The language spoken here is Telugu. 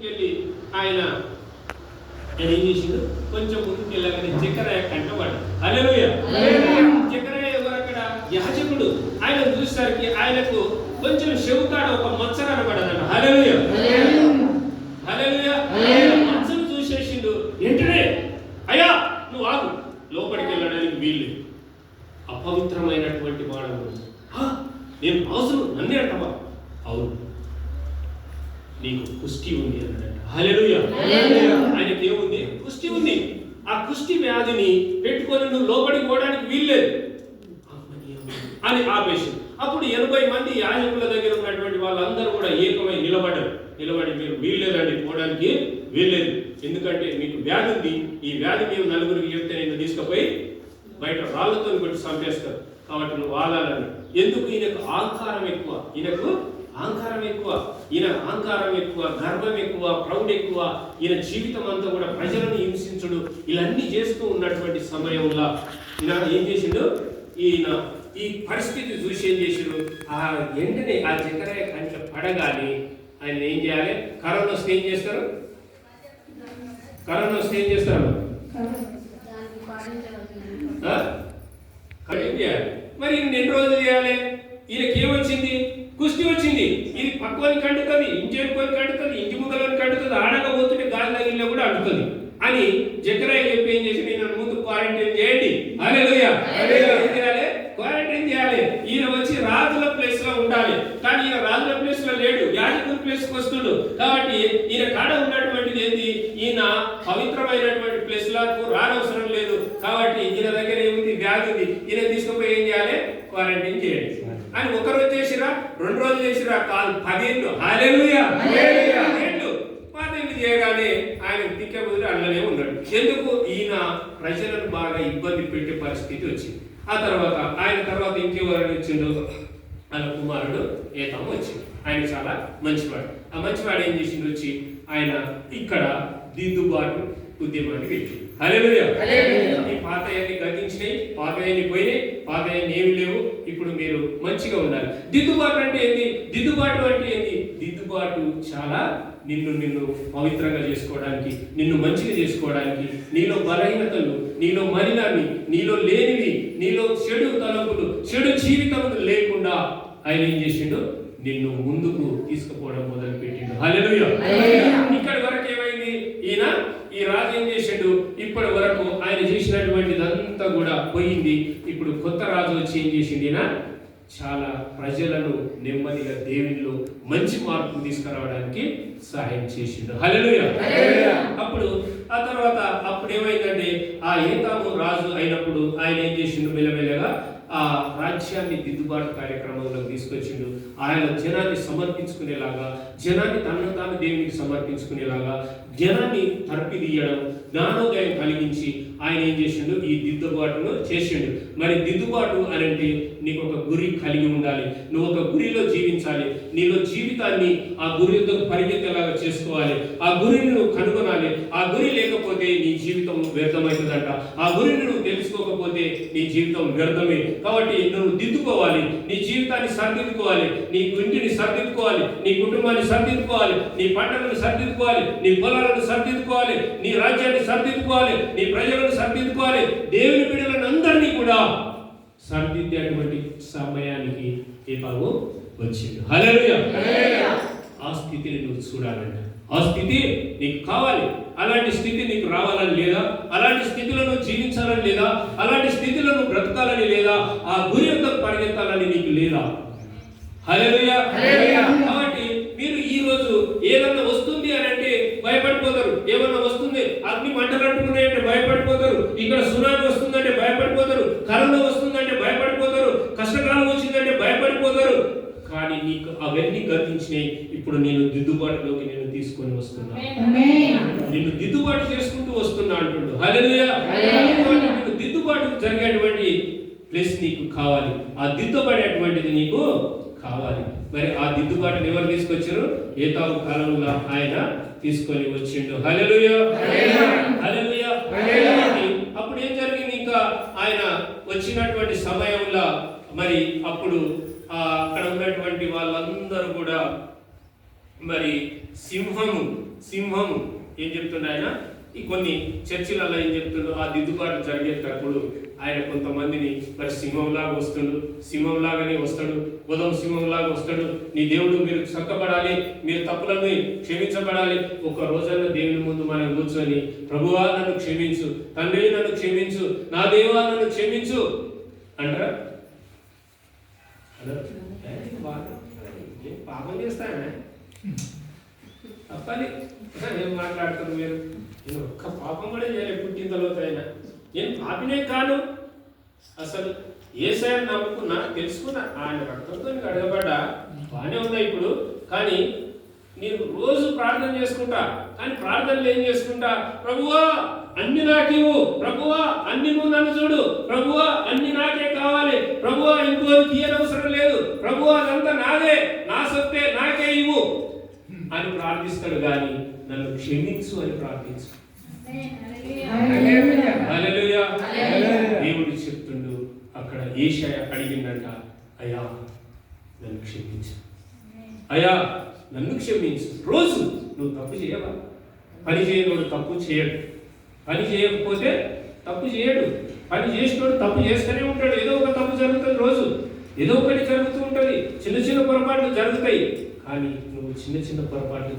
ముందుకెళ్ళి ఆయన ఏం చేసిండు, కొంచెం ముందుకు వెళ్ళగానే జకర్యా కంటపడ్డాడు. హల్లెలూయా. జకర్యా ఎవరు అక్కడ? యాజకుడు. ఆయన చూసేసరికి ఆయనకు కొంచెం చెవుకాడ ఒక మచ్చ కనబడదట. హల్లెలూయా. హల్లెలూయా. మచ్చను చూసేసిండు. వెంటనే అయ్యా నువ్వు ఆగు, లోపలికి వెళ్ళడానికి వీళ్ళు అపవిత్రమైనటువంటి వాడు. నేను అవసరం నన్నే అంటావా? అవును, నీకు కుష్టి ఉంది అన్నాడట. హల్లెలూయా. ఆయనకి ఏముంది? కుష్టి ఉంది. ఆ కుష్టి వ్యాధిని పెట్టుకొని నువ్వు లోపలికి పోవడానికి వీల్లేదు అని ఆపేసి, అప్పుడు 80 మంది యాజకుల దగ్గర ఉన్నటువంటి వాళ్ళందరూ కూడా ఏకమై నిలబడి మీరు వీల్లేదండి, పోవడానికి వీల్లేదు, ఎందుకంటే మీకు వ్యాధి ఉంది, ఈ వ్యాధి మీరు నలుగురికి చెప్తే నేను తీసుకుపోయి బయట రాళ్లతో కొట్టి చంపేస్తారు, కాబట్టి నువ్వు వాలాలని. ఎందుకు? ఈయనకు అహంకారం ఎక్కువ, ఈయన అహంకారం ఎక్కువ, గర్వం ఎక్కువ, ప్రౌఢ ఎక్కువ. ఈయన జీవితం అంతా కూడా ప్రజలను హింసించుడు, ఇవన్నీ చేస్తూ ఉన్నటువంటి సమయంలో ఈయన ఏం చేసిండు? ఈయన ఈ పరిస్థితి చూసి ఏం చేసిండు? ఆ వెంటనే ఆ జకర్యా కంట పడగానే ఆయన ఏం చేయాలి? కరోనా వస్తే ఏం చేస్తారు? ఏం చేయాలి? మరి ఈయన ఎన్ని రోజులు చేయాలి? ఈయనకి ఏమొచ్చింది? కుష్టి వచ్చింది. ఇది పక్కని కంటుతుంది, ఇంటి కంటుతుంది, ఇంటి ముక్కలని కంటుతుంది, ఆడకపోతుంటే గాలి తగిలినా కూడా అంటుతుంది అని జకర్యా చెప్పి ఏం చేసి నేను ముందు క్వారంటైన్ చేయండి. హల్లెలూయా. క్వారంటైన్ చేయాలి. ఈయన వచ్చి రాజుల ప్లేస్ లో ఉండాలి, కానీ ఈయన రాజుల ప్లేస్ లో లేడు, యాజకుల ప్లేస్ కి వస్తుడు. కాబట్టి ఈయన కాడ ఉన్నటువంటిది ఏంటి? ఈయన పవిత్రమైనటువంటి ప్లేస్ లకు రానవసరం లేదు. కాబట్టి ఈయన దగ్గర ఏముంది? వ్యాధి ఉంది. ఈయన తీసుకుపోయి ఏం చేయాలి? క్వారంటైన్ చేయండి అని. ఒక రోజు చేసిరా, 2 రోజులు చేసిరా, కాదు 10 ఏళ్ళు. హల్లెలూయా. 10 ఏళ్ళు చేయగానే ఆయన తిక్క బదులు అల్లనే ఉన్నాడు. ఎందుకు? ఈయన ప్రజలను బాగా ఇబ్బంది పెట్టే పరిస్థితి వచ్చింది. ఆ తర్వాత ఆయన తర్వాత ఇంకెవరైనా వచ్చిండు? ఆయన కుమారుడు ఏతాము వచ్చింది. ఆయన చాలా మంచివాడు. ఆ మంచివాడు ఏం చేసిండు? వచ్చి ఆయన ఇక్కడ దిద్దుబాటు ఉద్యమాన్ని పెట్టి. హల్లెలూయా. ఈ పాతయన్ని గతించినాయి, పాతయన్ని పోయినాయి, పాతయన్ని ఏమి లేవు, ఇప్పుడు మీరు మంచిగా ఉండాలి. దిద్దుబాటు అంటే ఏంది? దిద్దుబాటు చాలా నిన్ను పవిత్రంగా చేసుకోవడానికి, నిన్ను మంచిగా చేసుకోవడానికి, నీలో బలహీనతలు, నీలో మలినాన్ని, నీలో లేనివి, నీలో చెడు తలంపులు, చెడు జీవితం లేకుండా ఆయన ఏం చేసిండు? నిన్ను ముందుకు తీసుకుపోవడం మొదలు పెట్టిండు. హల్లెలూయా. ఇక్కడి వరకు ఏమైంది? ఈ రాజు ఏం చేసిండు? ఇప్పటి వరకు ఆయన చేసినటువంటిదంతా కూడా పోయింది. ఇప్పుడు కొత్త రాజు వచ్చి ఏం చేసిండు? ఈయన చాలా ప్రజలను నెమ్మదిగా దేవునిలో మంచి మార్పు తీసుకురావడానికి సహాయం చేసిండు. హల్లెలూయా. ఆ తర్వాత ఏమైందంటే ఆ ఏతాము రాజు అయినప్పుడు ఆయన ఏం చేసిండు? మెల్లమెల్లగా ఆ రాజ్యాన్ని దిద్దుబాటు కార్యక్రమంలోకి తీసుకొచ్చిండు. ఆయన జనాన్ని సమర్పించుకునేలాగా, జనాన్ని తనను తాను దేవునికి సమర్పించుకునేలాగా, జనాన్ని తర్పిదీయడం, జ్ఞానోదయం కలిగించి ఆయన ఏం చేసిండు? ఈ దిద్దుబాటును చేసిండు. మరి దిద్దుబాటు అని అంటే నీకు ఒక గురి కలిగి ఉండాలి, నువ్వు ఒక గురిలో జీవించాలి, నీలో జీవితాన్ని ఆ గురితో పరిగెత్తేలాగా చేసుకోవాలి, ఆ గురిని నువ్వు కనుగొనాలి. ఆ గురి లేకపోతే నీ జీవితం వ్యర్థమవుతుందంట. ఆ గురిని నువ్వు తెలుసుకోకపోతే నీ జీవితం వ్యర్థమే. కాబట్టి నువ్వు దిద్దుకోవాలి, నీ జీవితాన్ని సరిదిద్దుకోవాలి, నీ ఇంటిని సరిదిద్దుకోవాలి, నీ కుటుంబాన్ని సరిదిద్దుకోవాలి, నీ పంటలను సరిదిద్దుకోవాలి, నీ పొలాలను సరిదిద్దుకోవాలి, నీ రాజ్యాన్ని సరిదిద్దుకోవాలి, నీ ప్రజలను సరిదిద్దుకోవాలి. దేవుని బిడ్డలను అందరినీ కూడా సరిదిద్దేటువంటి సమయానికి ఏతాము వచ్చింది. హల్లెలూయా. ఆ స్థితిని నువ్వు చూడాలంట. ఆ స్థితి నీకు కావాలి. అలాంటి స్థితి నీకు రావాలని లేదా? అలాంటి స్థితిలో నువ్వు జీవించాలని లేదా? అలాంటి స్థితిలో నువ్వు బ్రతకాలని లేదా? ఆ గురి యొక్క పరిగెత్తాలని నీకు లేదా? హల్లెలూయా. కాబట్టి మీరు ఈ రోజు ఏదన్నా వస్తుంది అని అంటే భయపడిపోతారు. ఏమన్నా వస్తుంది, అగ్ని మంటలు అంటున్నాయంటే భయపడిపోతారు. ఇక్కడ సునామీ వస్తుందంటే భయపడిపోతారు. కరోనా వస్తుందంటే భయపడిపోతారు. కష్టకాలం వచ్చిందంటే భయపడిపోతారు. కానీ నీకు అవన్నీ గతించినాయి. ఇప్పుడు నేను దిద్దుబాటులోకి నేను తీసుకొని వస్తున్నా, నిన్ను దిద్దుబాటు చేసుకుంటూ వస్తున్నా అంటుండు. హల్లెలూయా. నీకు దిద్దుబాటు జరిగేటువంటి ప్లేస్ నీకు కావాలి, ఆ దిద్దుబడేటువంటిది నీకు కావాలి. మరి ఆ దిద్దుబాటుని ఎవరు తీసుకొచ్చారు? ఏతాము కాలంలో ఆయన తీసుకొని వచ్చిండు. హల్లెలూయా. హల్లెలూయా. అప్పుడు ఏం జరిగింది? ఇంకా ఆయన వచ్చినటువంటి సమయంలో మరి అప్పుడు అక్కడ ఉన్నటువంటి వాళ్ళందరూ కూడా మరి సింహము ఏం చెప్తుండే ఆయన? ఈ కొన్ని చర్చిలలో ఏం చెప్తుండో ఆ దిద్దుబాటు జరిగేటప్పుడు ఆయన కొంతమందిని మరి సింహంలాగానే వస్తాడు, ఉదయం సింహంలాగా వస్తాడు. నీ దేవుడు మీరు చక్కబడాలి, మీరు తప్పులను క్షమించబడాలి. ఒక రోజున దేవుని ముందు మనం కూర్చొని ప్రభువా నన్ను క్షమించు, తండ్రి నన్ను క్షమించు, నా దేవా నన్ను క్షమించు అంటారా? పాపం చేస్తానే తప్పని ఏం మాట్లాడుతున్నారు మీరు? నేను ఒక్క పాపం కూడా చేయలేదు పుట్టిన తర్వాత అయినా. నేను పాపినే కాను. అసలు యేసయ్యను నమ్ముకున్నా, తెలుసుకున్నా, ఆయన రక్తంతో నీకు అడగబడ్డా బాగానే ఉందా ఇప్పుడు. కానీ నేను రోజు ప్రార్థన చేసుకుంటా, కానీ ప్రార్థనలు ఏం చేసుకుంటా? ప్రభువా అన్ని నాకివ్వు, ప్రభువా అన్ని నువ్వు నన్ను చూడు, ప్రభువా అన్ని నాకే కావాలి, ప్రభువా ఇంకోటి తీయనవసరం లేదు, ప్రభువా అదంతా నాదే, నా సొత్తే నాకే ఇవ్వు అని ప్రార్థిస్తాడు. కానీ నన్ను క్షమించు అని ప్రార్థించు. హల్లెలూయా. దేవుడు చెప్తుండు అక్కడ. యేషయా అడిగిందంట, అయ్యా నన్ను క్షమించు, అయ్యా నన్ను క్షమించు. రోజు నువ్వు తప్పు చేయవా? పని చేయనోడు తప్పు చేయడు, పని చేయకపోతే తప్పు చేయడు, పని చేసినోడు తప్పు చేస్తూనే ఉంటాడు. ఏదో ఒక తప్పు జరుగుతుంది, రోజు ఏదో ఒకటి జరుగుతూ ఉంటుంది, చిన్న చిన్న పొరపాట్లు జరుగుతాయి. కానీ నువ్వు చిన్న చిన్న పొరపాట్లు